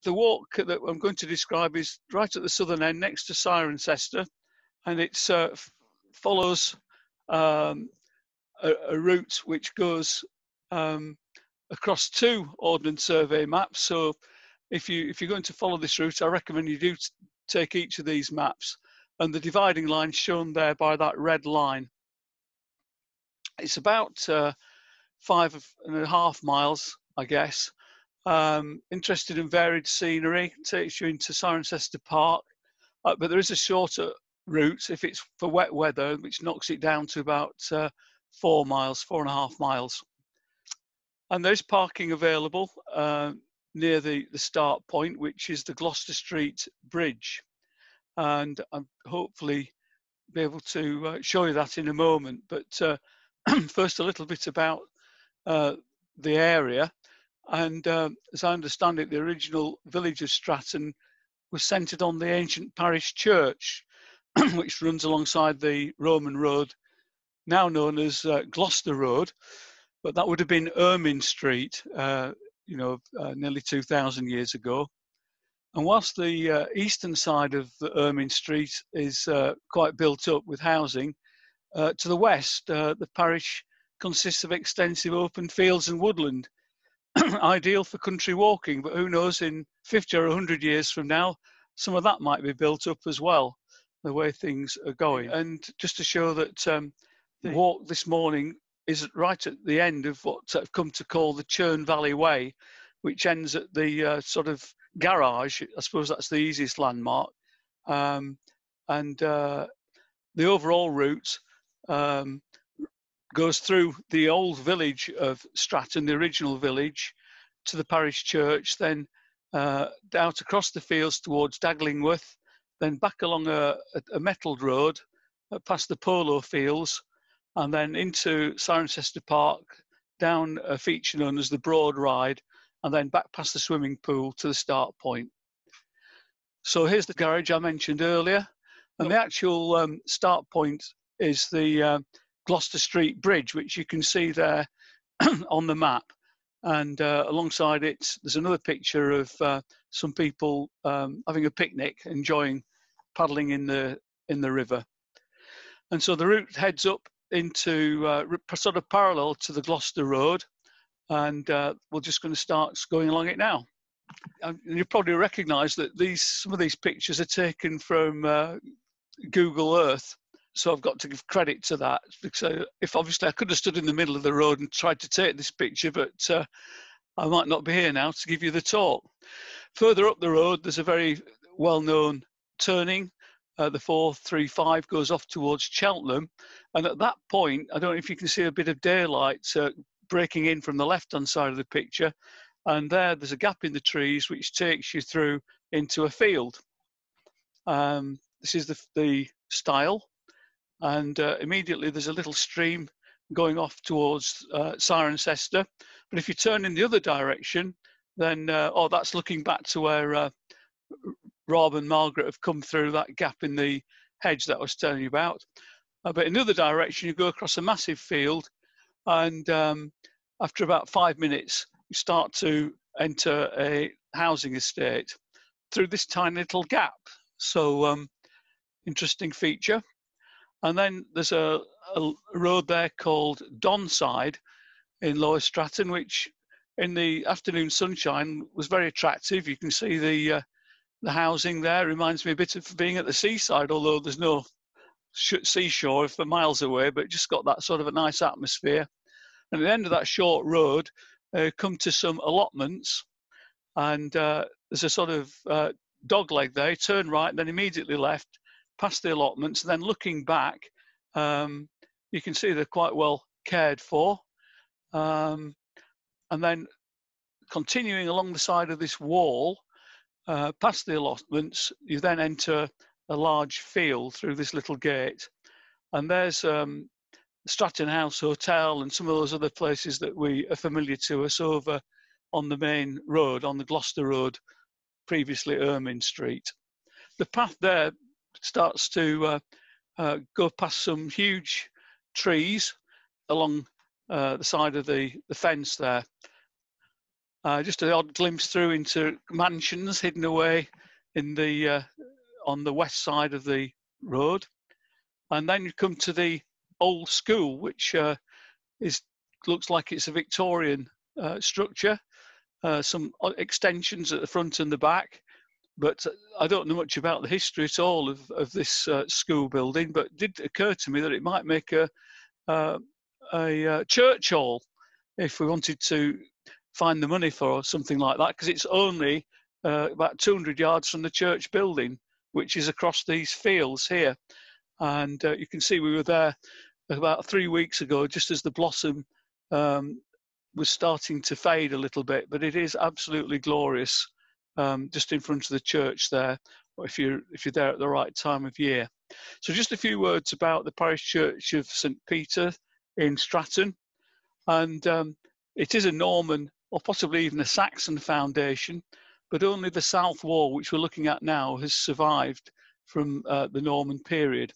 The walk that I'm going to describe is right at the southern end, next to Cirencester, and it follows a route which goes across 2 Ordnance Survey maps. So if you're going to follow this route, I recommend you do take each of these maps, and the dividing line shown there by that red line. It's about 5.5 miles, I guess. Interested in varied scenery, takes you into Cirencester Park, but there is a shorter route if it's for wet weather, which knocks it down to about 4 miles, 4.5 miles. And there's parking available near the start point, which is the Gloucester Street Bridge. And I'm hopefully be able to show you that in a moment. But first, a little bit about the area. And as I understand it, the original village of Stratton was centred on the ancient parish church, which runs alongside the Roman road, now known as Gloucester Road, but that would have been Ermine Street, nearly 2,000 years ago. And whilst the eastern side of the Ermine Street is quite built up with housing, to the west, the parish consists of extensive open fields and woodland, ideal for country walking, but who knows, in 50 or 100 years from now, some of that might be built up as well, the way things are going. And just to show that the walk this morning is right at the end of what I've come to call the Churn Valley Way, which ends at the sort of garage. I suppose that's the easiest landmark. The overall route goes through the old village of Stratton, the original village, to the parish church, then out across the fields towards Daglingworth, then back along a metalled road past the polo fields, and then into Cirencester Park, down a feature known as the Broad Ride, and then back past the swimming pool to the start point. So here's the garage I mentioned earlier, and the actual start point is the Gloucester Street Bridge, which you can see there on the map. And alongside it, there's another picture of some people having a picnic, enjoying paddling in the river. And so the route heads up into sort of parallel to the Gloucester Road, and we're just going to start going along it now. And you probably recognise that some of these pictures are taken from Google Earth, so I've got to give credit to that. So if obviously I could have stood in the middle of the road and tried to take this picture, but I might not be here now to give you the talk. Further up the road, there's a very well-known turning. The 435 goes off towards Cheltenham, and at that point, I don't know if you can see a bit of daylight breaking in from the left-hand side of the picture, and there's a gap in the trees which takes you through into a field. This is the stile, and immediately there's a little stream going off towards Cirencester. But if you turn in the other direction, then that's looking back to where Rob and Margaret have come through that gap in the hedge that I was telling you about. But in the other direction, you go across a massive field, and after about 5 minutes, you start to enter a housing estate through this tiny little gap. So interesting feature. And then there's a road there called Donside in Lower Stratton, which in the afternoon sunshine was very attractive. You can see the housing there. Reminds me a bit of being at the seaside, although there's no seashore for miles away, but just got that sort of a nice atmosphere. And at the end of that short road, come to some allotments, and there's a sort of dog leg there. You turn right and then immediately left past the allotments, and then looking back, you can see they're quite well cared for. And then continuing along the side of this wall, past the allotments, you then enter a large field through this little gate. And there's Stratton House Hotel and some of those other places that we are familiar to us over on the main road, on the Gloucester Road, previously Ermine Street. The path there starts to go past some huge trees along the side of the fence there. Just an odd glimpse through into mansions hidden away in the on the west side of the road. And then you come to the old school, which looks like it's a Victorian structure. Some extensions at the front and the back, but I don't know much about the history at all of this school building. But it did occur to me that it might make a church hall if we wanted to find the money for something like that, because it's only about 200 yards from the church building, which is across these fields here. And you can see we were there about 3 weeks ago, just as the blossom was starting to fade a little bit, but it is absolutely glorious just in front of the church there, if you're there at the right time of year. So just a few words about the parish church of St. Peter in Stratton. And it is a Norman or possibly even a Saxon foundation, but only the south wall, which we're looking at now, has survived from the Norman period.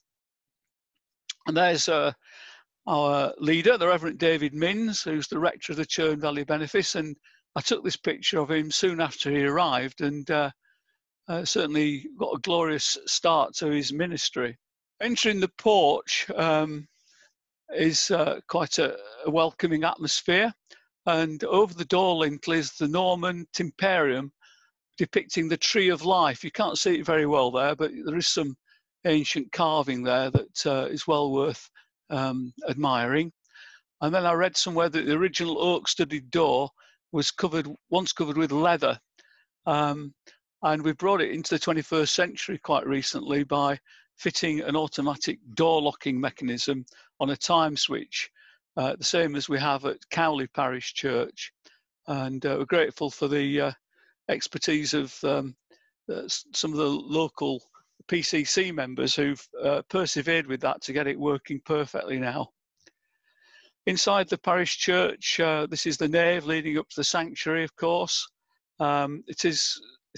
And there's our leader, the Reverend David Minns, who's the rector of the Churn Valley Benefice, and I took this picture of him soon after he arrived, and certainly got a glorious start to his ministry. Entering the porch is quite a welcoming atmosphere, and over the door lintel is the Norman Timperium depicting the Tree of Life. You can't see it very well there, but there is some ancient carving there that is well worth admiring. And then I read somewhere that the original oak-studded door was once covered with leather, and we brought it into the 21st century quite recently by fitting an automatic door locking mechanism on a time switch, the same as we have at Cowley Parish Church. And we're grateful for the expertise of some of the local PCC members who've persevered with that to get it working perfectly now. Inside the parish church, this is the nave leading up to the sanctuary, of course. It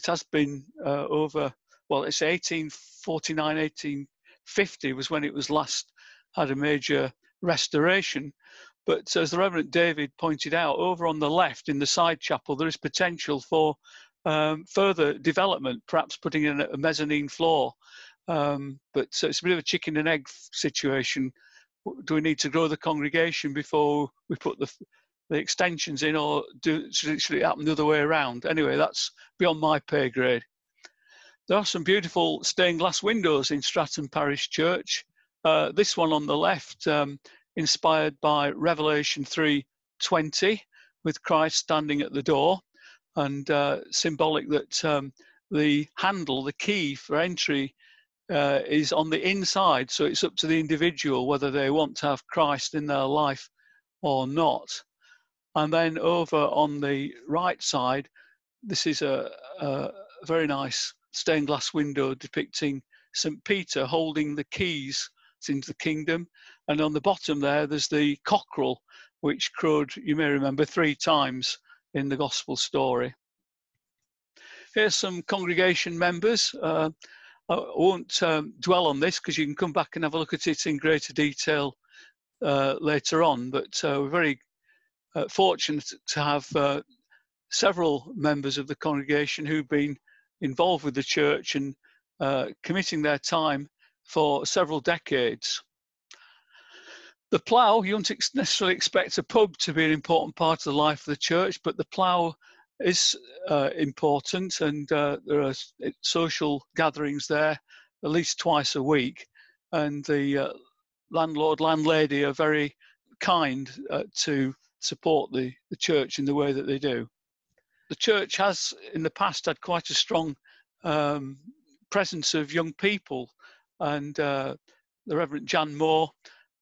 has been over, well, it's 1849, 1850 was when it was last had a major restoration. But as the Reverend David pointed out, over on the left in the side chapel, there is potential for further development, perhaps putting in a mezzanine floor. But so it's a bit of a chicken and egg situation. Do we need to grow the congregation before we put the extensions in, or should it happen the other way around? Anyway, that's beyond my pay grade. There are some beautiful stained glass windows in Stratton Parish Church. This one on the left, inspired by Revelation 3:20, with Christ standing at the door, and symbolic that the handle, the key for entry, is on the inside, so it's up to the individual whether they want to have Christ in their life or not. And then over on the right side, this is a very nice stained glass window depicting St. Peter holding the keys into the kingdom. And on the bottom there's the cockerel, which crowed, you may remember, 3 times in the gospel story. Here's some congregation members. I won't dwell on this because you can come back and have a look at it in greater detail later on, but we're very fortunate to have several members of the congregation who've been involved with the church and committing their time for several decades. The plough, you don't necessarily expect a pub to be an important part of the life of the church, but the plough is important, and there are social gatherings there at least twice a week, and the landlord, landlady are very kind to support the church in the way that they do. The church has in the past had quite a strong presence of young people, and the Reverend Jan Moore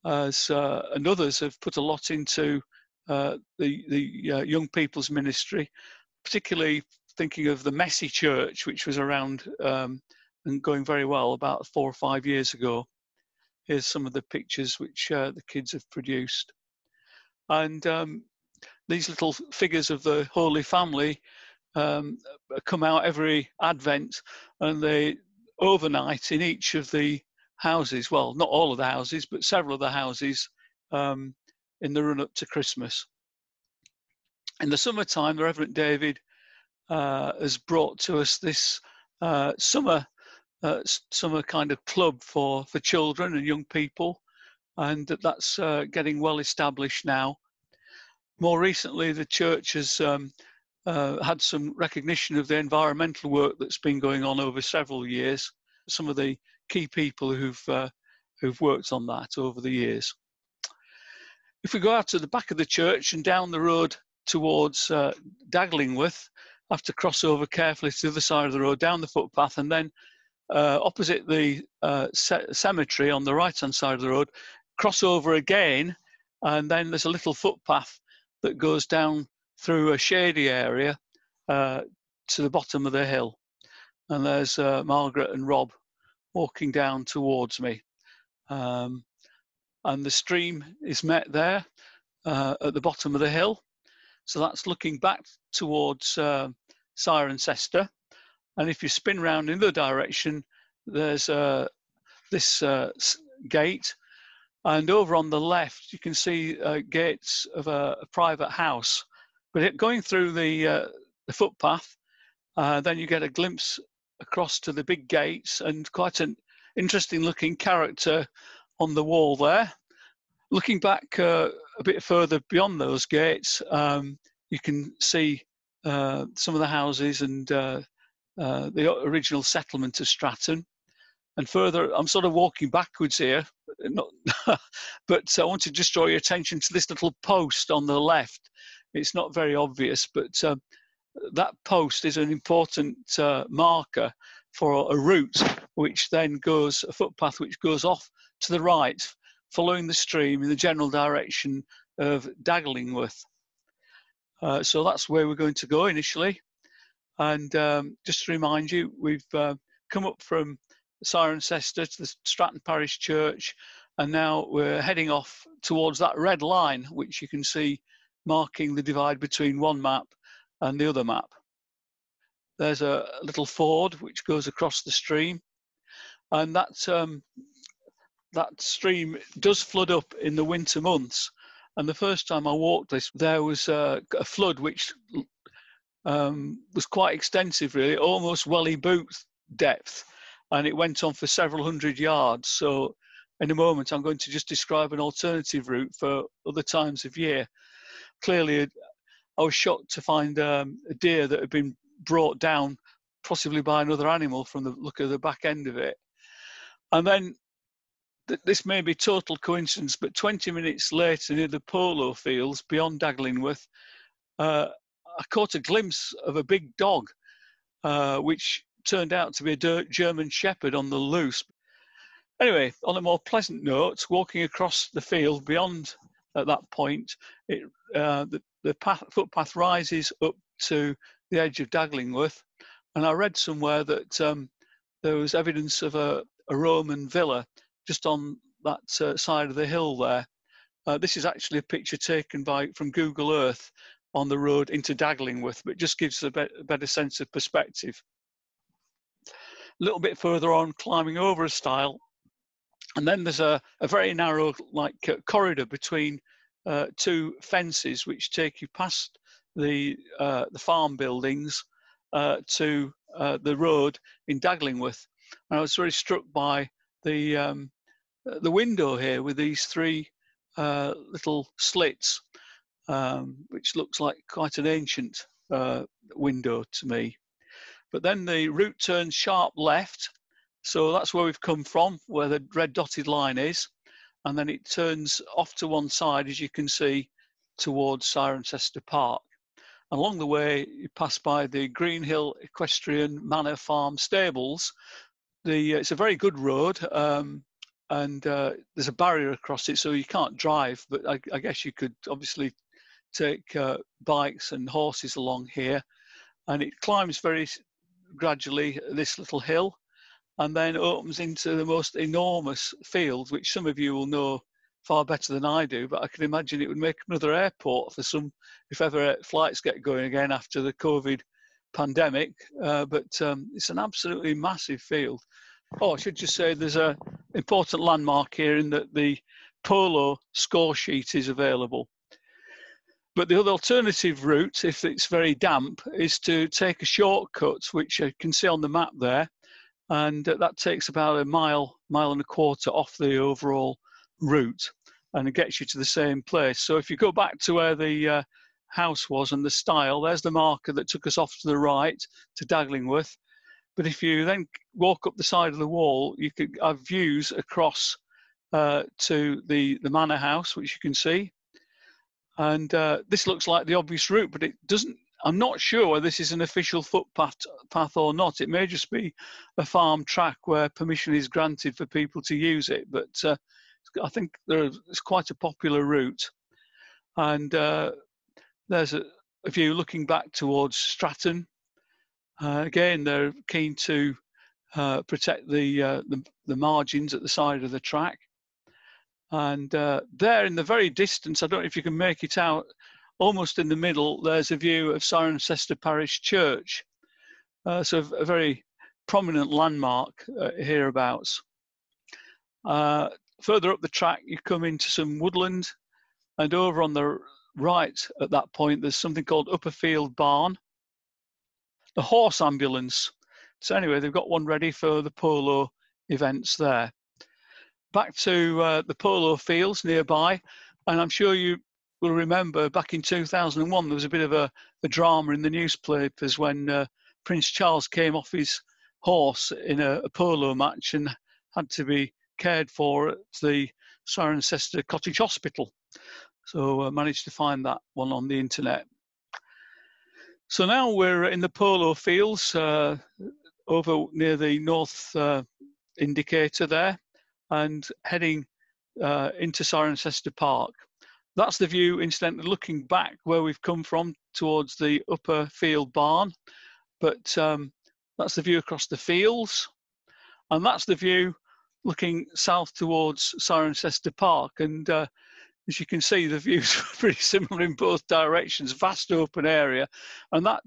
and others have put a lot into the young people's ministry, particularly thinking of the Messy Church, which was around and going very well about 4 or 5 years ago. Here's some of the pictures which the kids have produced. And these little figures of the Holy Family come out every Advent, and they overnight in each of the houses, well, not all of the houses, but several of the houses in the run-up to Christmas. In the summertime, the Reverend David has brought to us this summer kind of club for children and young people, and that's getting well established now. More recently, the church has had some recognition of the environmental work that's been going on over several years. Some of the key people who've worked on that over the years. If we go out to the back of the church and down the road towards Daglingworth, have to cross over carefully to the other side of the road, down the footpath, and then opposite the cemetery on the right-hand side of the road, cross over again, and then there's a little footpath that goes down through a shady area to the bottom of the hill. And there's Margaret and Rob walking down towards me. And the stream is met there at the bottom of the hill. So that's looking back towards Cirencester. And if you spin round in the direction, there's this gate. And over on the left, you can see gates of a private house. But going through the footpath, then you get a glimpse across to the big gates and quite an interesting looking character on the wall there. Looking back a bit further beyond those gates, you can see some of the houses and the original settlement of Stratton. And further, I'm sort of walking backwards here, but I want to just draw your attention to this little post on the left. It's not very obvious, but that post is an important marker for a route which then goes, a footpath which goes off to the right, following the stream in the general direction of Daglingworth. So that's where we're going to go initially. And just to remind you, we've come up from Cirencester to the Stratton Parish Church, and now we're heading off towards that red line, which you can see marking the divide between one map and the other map. There's a little ford which goes across the stream, and that stream does flood up in the winter months. And the first time I walked this, there was a flood which was quite extensive, really, almost welly boot depth, and it went on for several hundred yards. So in a moment, I'm going to just describe an alternative route for other times of year. Clearly, I was shocked to find a deer that had been brought down, possibly by another animal from the look of the back end of it. And then, this may be total coincidence, but 20 minutes later, near the polo fields beyond Daglingworth, I caught a glimpse of a big dog, which turned out to be a German Shepherd on the loose. Anyway, on a more pleasant note, walking across the field beyond at that point, the footpath rises up to the edge of Daglingworth, and I read somewhere that there was evidence of a Roman villa just on that side of the hill there. This is actually a picture taken from Google Earth on the road into Daglingworth, but it just gives a better sense of perspective. A little bit further on, climbing over a stile, and then there's a very narrow corridor between two fences which take you past the farm buildings to the road in Daglingworth. And I was very struck by the window here with these three little slits, which looks like quite an ancient window to me. But then the route turns sharp left, so that's where we've come from, where the red dotted line is, and then it turns off to one side, as you can see, towards Cirencester Park. Along the way, you pass by the Greenhill Equestrian Manor Farm stables. It's a very good road, and there's a barrier across it, so you can't drive, but I guess you could obviously take bikes and horses along here. And it climbs very gradually this little hill, and then opens into the most enormous field, which some of you will know far better than I do, but I can imagine it would make another airport for some, if ever flights get going again after the COVID pandemic. But it's an absolutely massive field. Oh, I should just say there's an important landmark here in that the polo score sheet is available. But the other alternative route, if it's very damp, is to take a shortcut, which you can see on the map there, and that takes about a mile and a quarter off the overall route, and it gets you to the same place. So if you go back to where the house was and the stile, there's the marker that took us off to the right to Daglingworth. But if you then walk up the side of the wall, you could have views across to the manor house, which you can see. And this looks like the obvious route, but it doesn't. I'm not sure whether this is an official footpath or not. It may just be a farm track where permission is granted for people to use it. But I think it's quite a popular route. And there's a view looking back towards Stratton. Again, they're keen to protect the margins at the side of the track. And there in the very distance, I don't know if you can make it out, almost in the middle, there's a view of Cirencester Parish Church. So a very prominent landmark hereabouts. Further up the track, you come into some woodland, and over on the right at that point, there's something called Upperfield Barn. The horse ambulance. So anyway, they've got one ready for the polo events there. Back to the polo fields nearby, and I'm sure you will remember back in 2001 there was a bit of a drama in the newspapers when Prince Charles came off his horse in a polo match and had to be cared for at the Cirencester Cottage Hospital. So I managed to find that one on the internet. So now we're in the polo fields over near the North indicator there, and heading into Cirencester Park. That's the view, incidentally, looking back where we've come from towards the Upper Field Barn. But that's the view across the fields. And that's the view looking south towards Cirencester Park. And as you can see, the views are pretty similar in both directions, vast open area. And that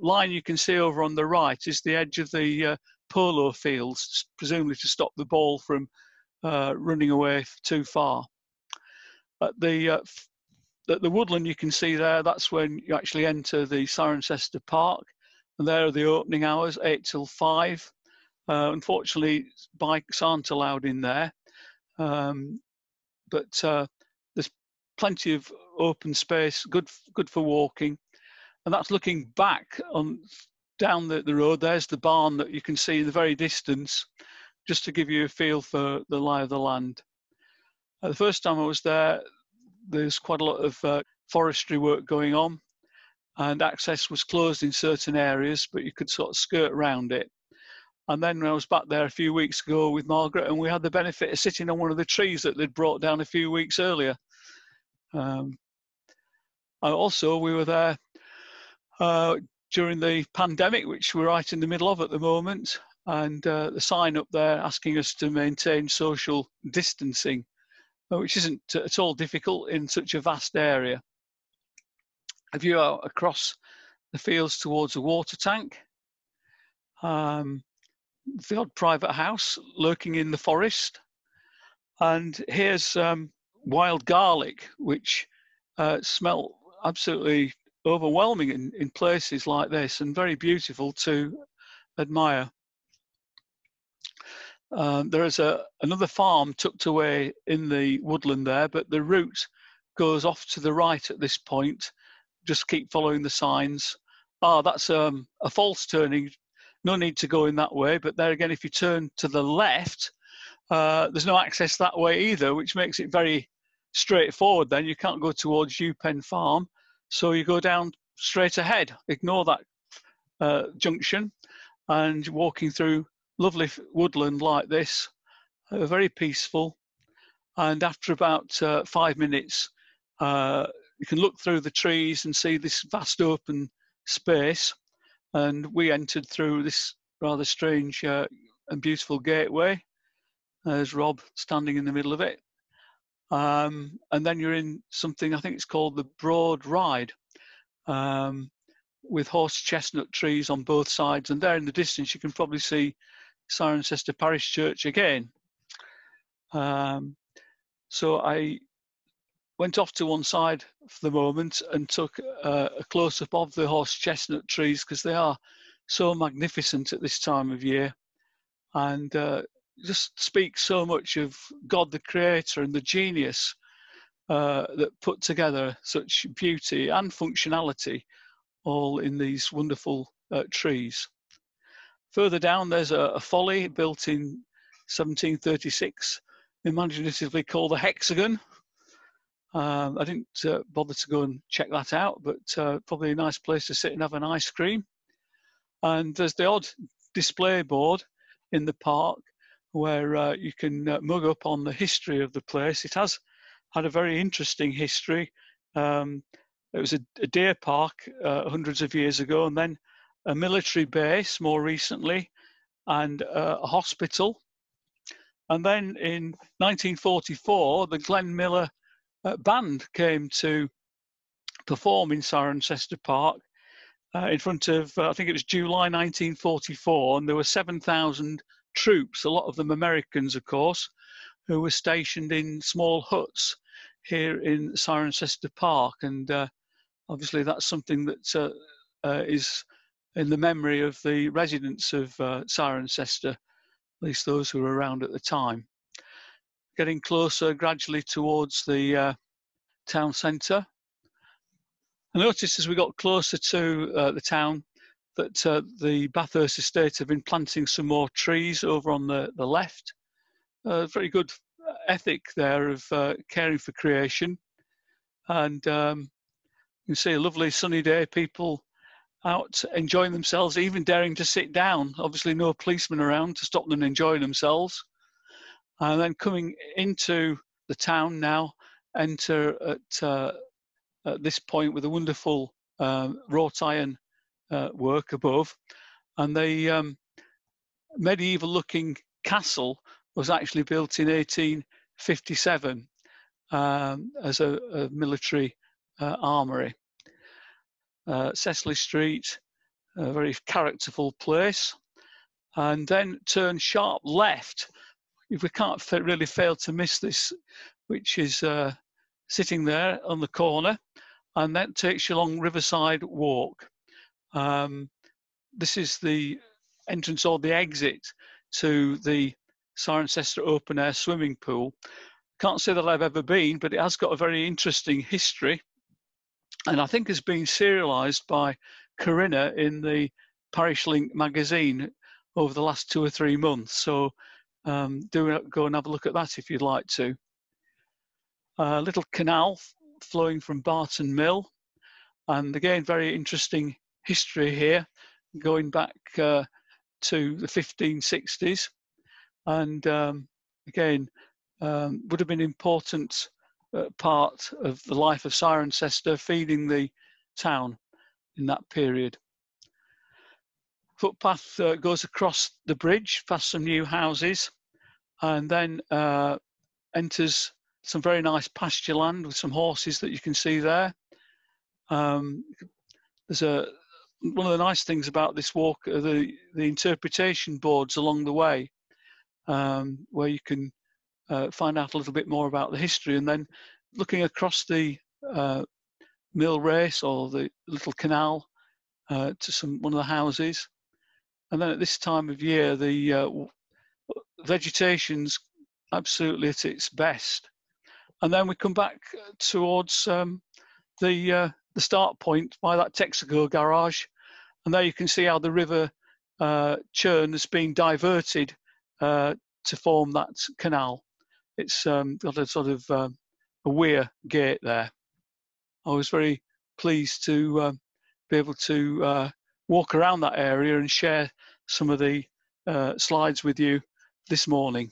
line you can see over on the right is the edge of the polo fields, presumably to stop the ball from running away too far. At the woodland you can see there, that's when you actually enter the Cirencester Park, and there are the opening hours, 8 till 5. Unfortunately, bikes aren't allowed in there, but there's plenty of open space, good for walking, and that's looking back down the road. There's the barn that you can see in the very distance, just to give you a feel for the lie of the land. The first time I was there, there's quite a lot of forestry work going on, and access was closed in certain areas, but you could sort of skirt around it. And then when I was back there a few weeks ago with Margaret, and we had the benefit of sitting on one of the trees that they'd brought down a few weeks earlier. Also, we were there during the pandemic, which we're right in the middle of at the moment, and the sign up there asking us to maintain social distancing, which isn't at all difficult in such a vast area. A view out across the fields towards a water tank, the odd private house lurking in the forest, and here's wild garlic, which smell absolutely overwhelming in places like this, and very beautiful to admire. There is another farm tucked away in the woodland there, but the route goes off to the right at this point. Just keep following the signs. That's a false turning. No need to go in that way, but there again, if you turn to the left, there's no access that way either, which makes it very straightforward. Then you can't go towards Upen Farm, so you go down straight ahead. Ignore that junction, and walking through lovely woodland like this, very peaceful. And after about 5 minutes, you can look through the trees and see this vast open space. And we entered through this rather strange and beautiful gateway. There's Rob standing in the middle of it. And then you're in something, I think it's called the Broad Ride, with horse chestnut trees on both sides. And there in the distance, you can probably see Cirencester Parish Church again. So I went off to one side for the moment and took a close-up of the horse chestnut trees, because they are so magnificent at this time of year, and just speak so much of God the Creator and the genius that put together such beauty and functionality all in these wonderful trees. Further down, there's a folly built in 1736, imaginatively called the Hexagon. I didn't bother to go and check that out, but probably a nice place to sit and have an ice cream. And there's the odd display board in the park where you can mug up on the history of the place. It has had a very interesting history. It was a deer park hundreds of years ago, and then a military base more recently, and a hospital. And then in 1944, the Glen Miller band came to perform in Cirencester Park in front of, I think it was July 1944, and there were 7,000 troops, a lot of them Americans, of course, who were stationed in small huts here in Cirencester Park. And obviously that's something that is in the memory of the residents of Cirencester, at least those who were around at the time. Getting closer gradually towards the town centre. I noticed as we got closer to the town that the Bathurst estate have been planting some more trees over on the left. Very good ethic there of caring for creation. And you can see a lovely sunny day, people out enjoying themselves, even daring to sit down. Obviously no policemen around to stop them enjoying themselves. And then coming into the town now, enter at this point with a wonderful wrought iron work above. And the medieval looking castle was actually built in 1857 as a military armoury. Cecily Street, a very characterful place. And then turn sharp left. If we can't really fail to miss this, which is sitting there on the corner, and that takes you along Riverside Walk. This is the entrance or the exit to the Cirencester open air swimming pool. Can't say that I've ever been, but it has got a very interesting history, and I think has been serialised by Corinna in the Parish Link magazine over the last 2 or 3 months. So do go and have a look at that if you'd like to. A little canal flowing from Barton Mill, and again very interesting history here, going back to the 1560s, and again would have been an important part of the life of Cirencester, feeding the town in that period. Footpath goes across the bridge past some new houses, and then enters some very nice pasture land with some horses that you can see there. There's one of the nice things about this walk are the interpretation boards along the way, where you can find out a little bit more about the history, and then looking across the mill race or the little canal to one of the houses. And then at this time of year, the vegetation's absolutely at its best. And then we come back towards the start point by that Texaco garage, and there you can see how the river Churn has been diverted to form that canal. It's got a sort of a weir gate there. I was very pleased to be able to walk around that area and share some of the slides with you this morning.